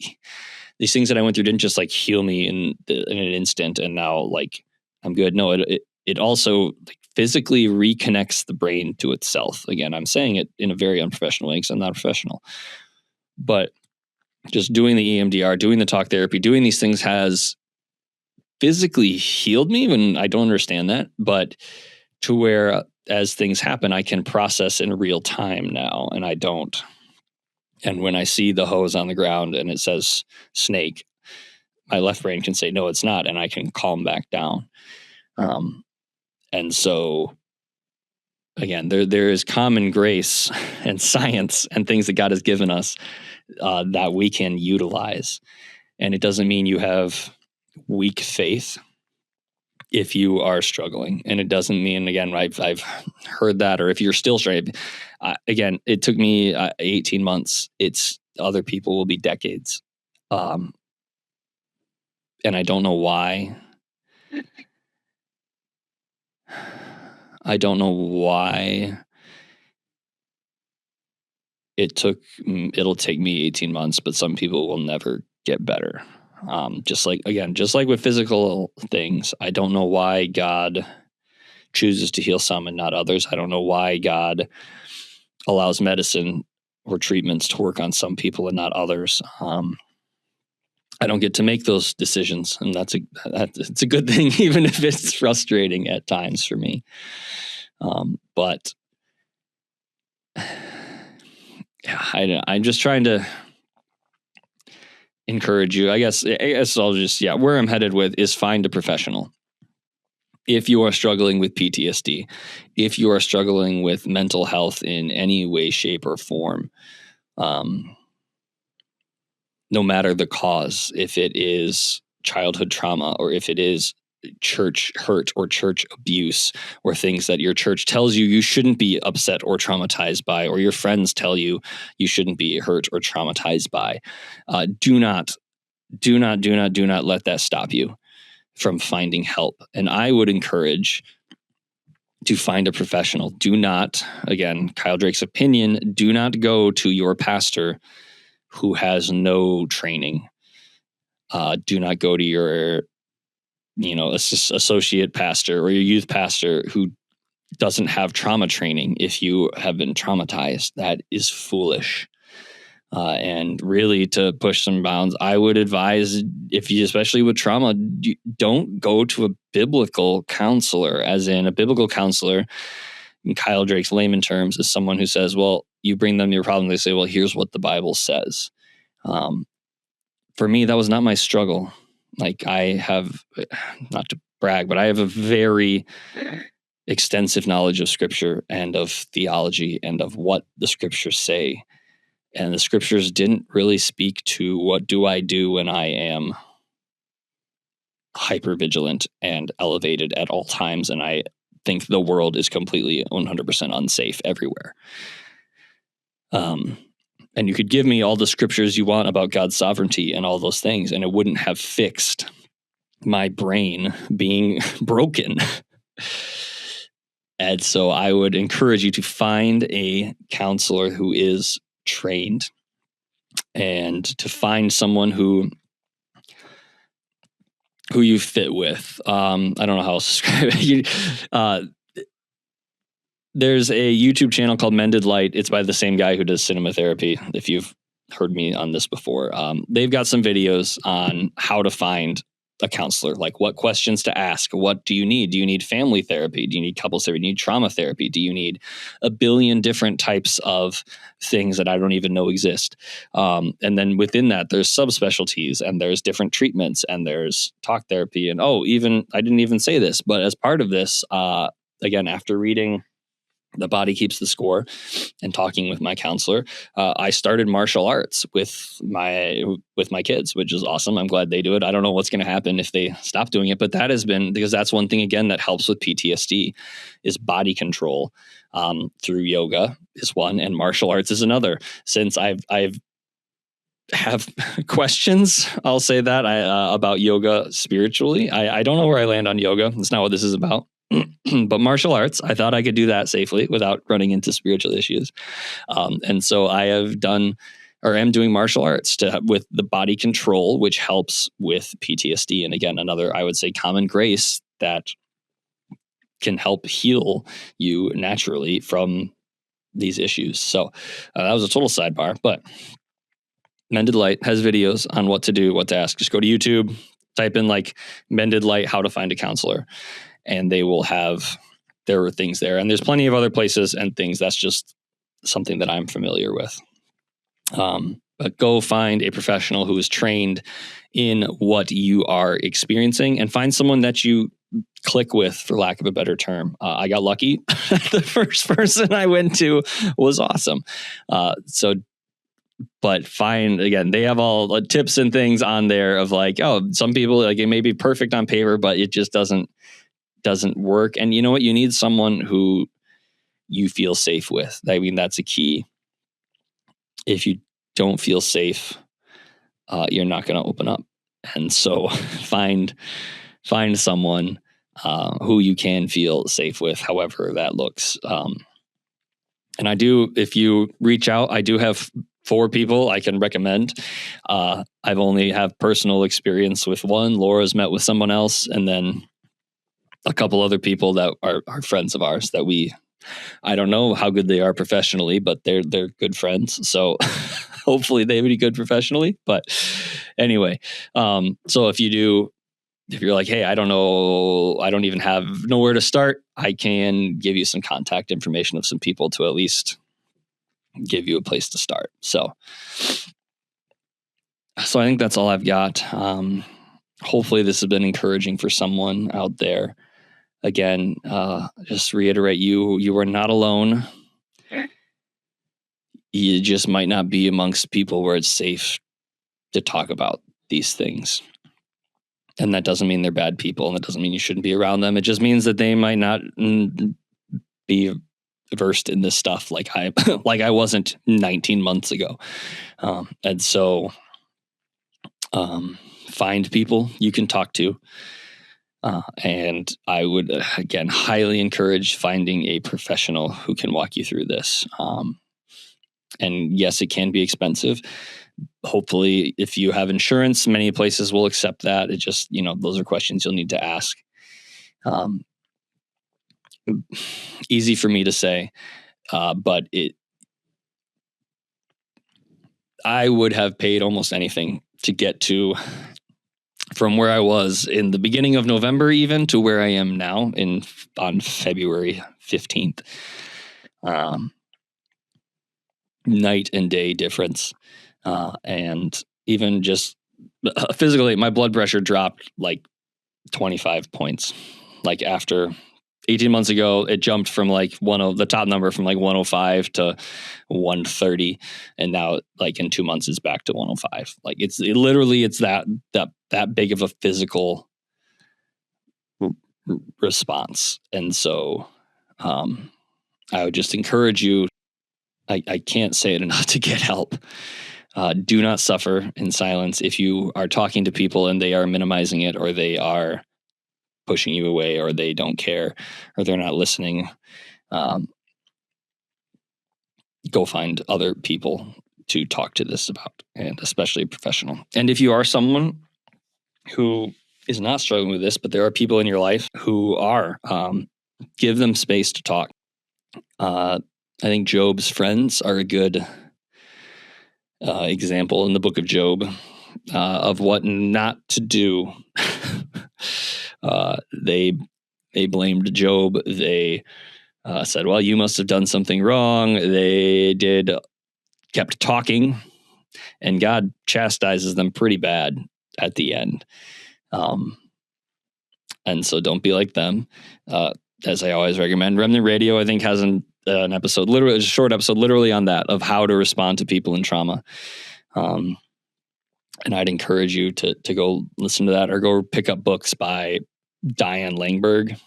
these things that I went through didn't just like heal me in an instant and now like I'm good. No, it also physically reconnects the brain to itself. Again, I'm saying it in a very unprofessional way because I'm not a professional, but just doing the EMDR, doing the talk therapy, doing these things has physically healed me when I don't understand that, but to where as things happen, I can process in real time now, and I don't. And when I see the hose on the ground and it says snake, my left brain can say, no, it's not. And I can calm back down. And so again, there is common grace and science and things that God has given us that we can utilize. And it doesn't mean you have weak faith if you are struggling. And it doesn't mean, again, I've heard that, or if you're still struggling, again, it took me 18 months. It's other people will be decades. And I don't know why. It'll take me 18 months, but some people will never get better. Just like with physical things, I don't know why God chooses to heal some and not others. I don't know why God allows medicine or treatments to work on some people and not others. I don't get to make those decisions, and it's a good thing, even if it's frustrating at times for me. But I'm just trying to encourage you. I guess I'll just, where I'm headed with is find a professional. If you are struggling with PTSD, if you are struggling with mental health in any way, shape, or form, no matter the cause, if it is childhood trauma or if it is church hurt or church abuse or things that your church tells you shouldn't be upset or traumatized by, or your friends tell you shouldn't be hurt or traumatized by, do not let that stop you from finding help. And I would encourage to find a professional. Do not, again, Kyle Drake's opinion, do not go to your pastor who has no training. Do not go to your, associate pastor or your youth pastor who doesn't have trauma training if you have been traumatized. That is foolish. And really, to push some bounds, I would advise, especially with trauma, don't go to a biblical counselor, as in a biblical counselor, in Kyle Drake's layman terms, is someone who says, well, you bring them your problem, they say, well, here's what the Bible says. For me, that was not my struggle. Like, I have, not to brag, but I have a very extensive knowledge of scripture and of theology and of what the scriptures say. And the scriptures didn't really speak to what do I do when I am hyper vigilant and elevated at all times, and I think the world is completely 100% unsafe everywhere. And you could give me all the scriptures you want about God's sovereignty and all those things, and it wouldn't have fixed my brain being broken. And so I would encourage you to find a counselor who is trained, and to find someone who you fit with. I don't know how else to describe it. There's a YouTube channel called Mended Light. It's by the same guy who does cinema therapy. If you've heard me on this before, they've got some videos on how to find a counselor, like what questions to ask. What do you need? Do you need family therapy? Do you need couples therapy? Do you need trauma therapy? Do you need a billion different types of things that I don't even know exist? And then within that, there's subspecialties, and there's different treatments, and there's talk therapy. And I didn't even say this, but as part of this, again, after reading The Body Keeps the Score and talking with my counselor, I started martial arts with my kids, which is awesome. I'm glad they do it. I don't know what's going to happen if they stop doing it, but that has been, because that's one thing again that helps with PTSD is body control through yoga is one, and martial arts is another. Since I've have questions, I'll say that about yoga spiritually. I don't know where I land on yoga. That's not what this is about. But martial arts, I thought I could do that safely without running into spiritual issues. And so I have done, or am doing martial arts with the body control, which helps with PTSD. And again, another, I would say, common grace that can help heal you naturally from these issues. So that was a total sidebar, but Mended Light has videos on what to do, what to ask. Just go to YouTube, type in like Mended Light, how to find a counselor, and there are things there. And there's plenty of other places and things. That's just something that I'm familiar with. But go find a professional who is trained in what you are experiencing, and find someone that you click with, for lack of a better term. I got lucky. The first person I went to was awesome. But find, again, they have all the tips and things on there of like, some people, like, it may be perfect on paper, but it just doesn't work. And you know what? You need someone who you feel safe with. I mean, that's a key. If you don't feel safe, you're not going to open up. And so find someone who you can feel safe with, however that looks. And if you reach out, I do have 4 people I can recommend. I've only have personal experience with one. Laura's met with someone else, and then a couple other people that are friends of ours that I don't know how good they are professionally, but they're good friends. So hopefully they would be good professionally. But anyway, so if you're like, hey, I don't know, I don't even have nowhere to start, I can give you some contact information of some people to at least give you a place to start. So I think that's all I've got. Hopefully this has been encouraging for someone out there. Again, just reiterate, you are not alone. You just might not be amongst people where it's safe to talk about these things. And that doesn't mean they're bad people, and that doesn't mean you shouldn't be around them. It just means that they might not be versed in this stuff like I wasn't 19 months ago. And so find people you can talk to. And I would, again, highly encourage finding a professional who can walk you through this. And yes, it can be expensive. Hopefully, if you have insurance, many places will accept that. It just, those are questions you'll need to ask. Easy for me to say, but I would have paid almost anything to get to from where I was in the beginning of November, even to where I am now on February 15th. Night and day difference. And even just physically, my blood pressure dropped like 25 points, like after 18 months ago, it jumped from like the top number from like 105 to 130. And now like in 2 months it's back to 105. Like it's that big of a physical response. And so I would just encourage you, I can't say it enough, to get help. Do not suffer in silence. If you are talking to people and they are minimizing it, or they are pushing you away, or they don't care, or they're not listening, go find other people to talk to this about, and especially a professional. And if you are someone who is not struggling with this, but there are people in your life who are, give them space to talk. I think Job's friends are a good example in the book of Job of what not to do. They blamed Job. They said, well, you must have done something wrong. They kept talking, and God chastises them pretty bad at the end. And so don't be like them. As I always recommend, Remnant Radio, I think, has an episode, literally a short episode, literally on that, of how to respond to people in trauma. And I'd encourage you to go listen to that, or go pick up books by Diane Langberg.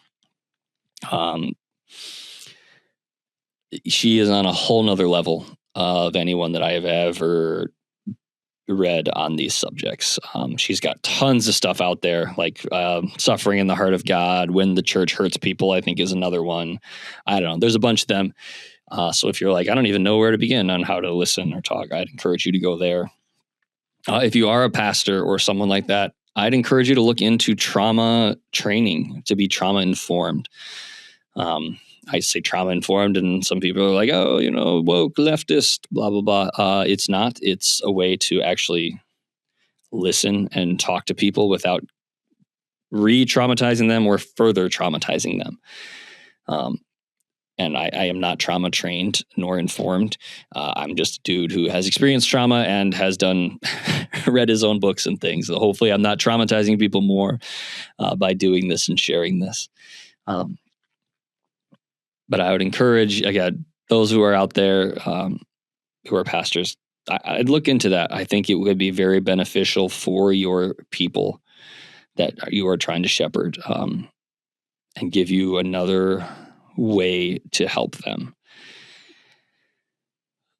She is on a whole nother level of anyone that I have ever read on these subjects. She's got tons of stuff out there, like Suffering in the Heart of God, When the Church Hurts People, I think, is another one. I don't know. There's a bunch of them. So if you're like, I don't even know where to begin on how to listen or talk, I'd encourage you to go there. If you are a pastor or someone like that, I'd encourage you to look into trauma training, to be trauma informed. I say trauma informed, and some people are like, oh, woke, leftist, blah, blah, blah. It's not. It's a way to actually listen and talk to people without re-traumatizing them or further traumatizing them. And I am not trauma trained nor informed. I'm just a dude who has experienced trauma and has read his own books and things. So hopefully I'm not traumatizing people more by doing this and sharing this. But I would encourage, again, those who are out there who are pastors, I'd look into that. I think it would be very beneficial for your people that you are trying to shepherd, and give you another way to help them.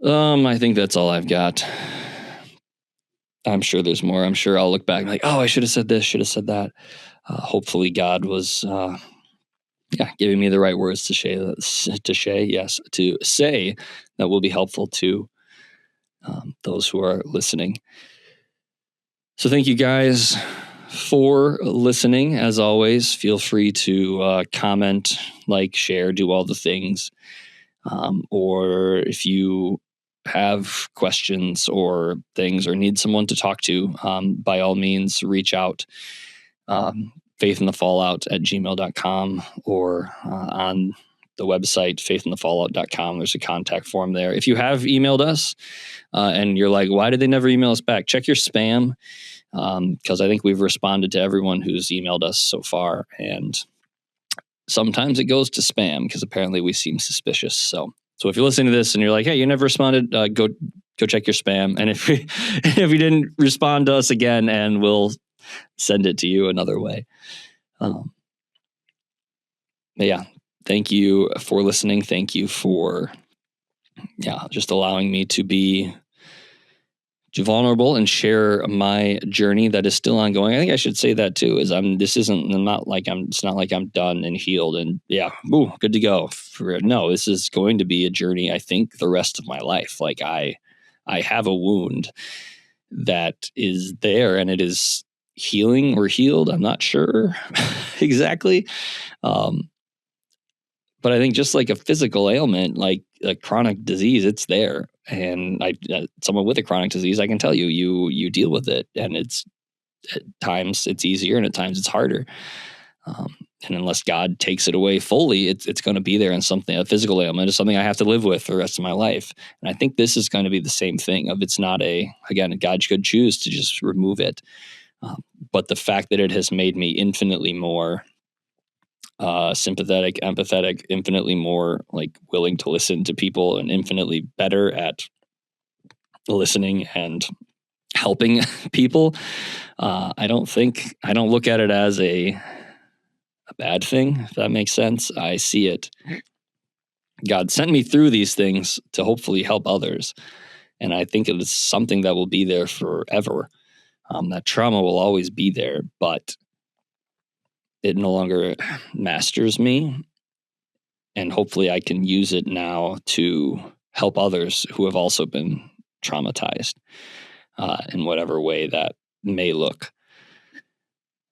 I think that's all I've got. I'm sure there's more. I'm sure I'll look back like, oh, I should have said this, should have said that. Hopefully God was giving me the right words to say that will be helpful to those who are listening. So thank you guys for listening. As always, feel free to comment, like, share, do all the things. Or if you have questions or things, or need someone to talk to, by all means, reach out. faithinthefallout@gmail.com, or on the website, faithinthefallout.com. There's a contact form there. If you have emailed us and you're like, why did they never email us back? Check your spam, because I think we've responded to everyone who's emailed us so far. And sometimes it goes to spam because apparently we seem suspicious. So if you're listening to this and you're like, hey, you never responded, go check your spam. And if you didn't respond to us again, and we'll send it to you another way. But yeah, thank you for listening. Thank you for just allowing me to be vulnerable and share my journey that is still ongoing. I think I should say that too, is it's not like I'm done and healed and good to go. No, this is going to be a journey, I think, the rest of my life. Like I have a wound that is there, and it is healing or healed. I'm not sure exactly. But I think just like a physical ailment, like a chronic disease, it's there. And someone with a chronic disease, I can tell you deal with it, and it's at times it's easier and at times it's harder. And unless God takes it away fully, it's going to be there. And a physical ailment is something I have to live with the rest of my life. And I think this is going to be the same thing. It's not God could choose to just remove it. But the fact that it has made me infinitely more sympathetic, empathetic, infinitely more like willing to listen to people, and infinitely better at listening and helping people. I don't look at it as a bad thing, if that makes sense. I see it. God sent me through these things to hopefully help others. And I think it is something that will be there forever. That trauma will always be there, but it no longer masters me. And hopefully I can use it now to help others who have also been traumatized in whatever way that may look.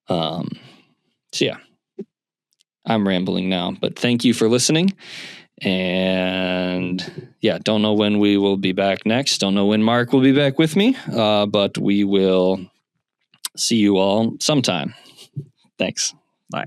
So yeah, I'm rambling now, but thank you for listening. And yeah, don't know when we will be back next. Don't know when Mark will be back with me, but we will see you all sometime. Thanks. Bye.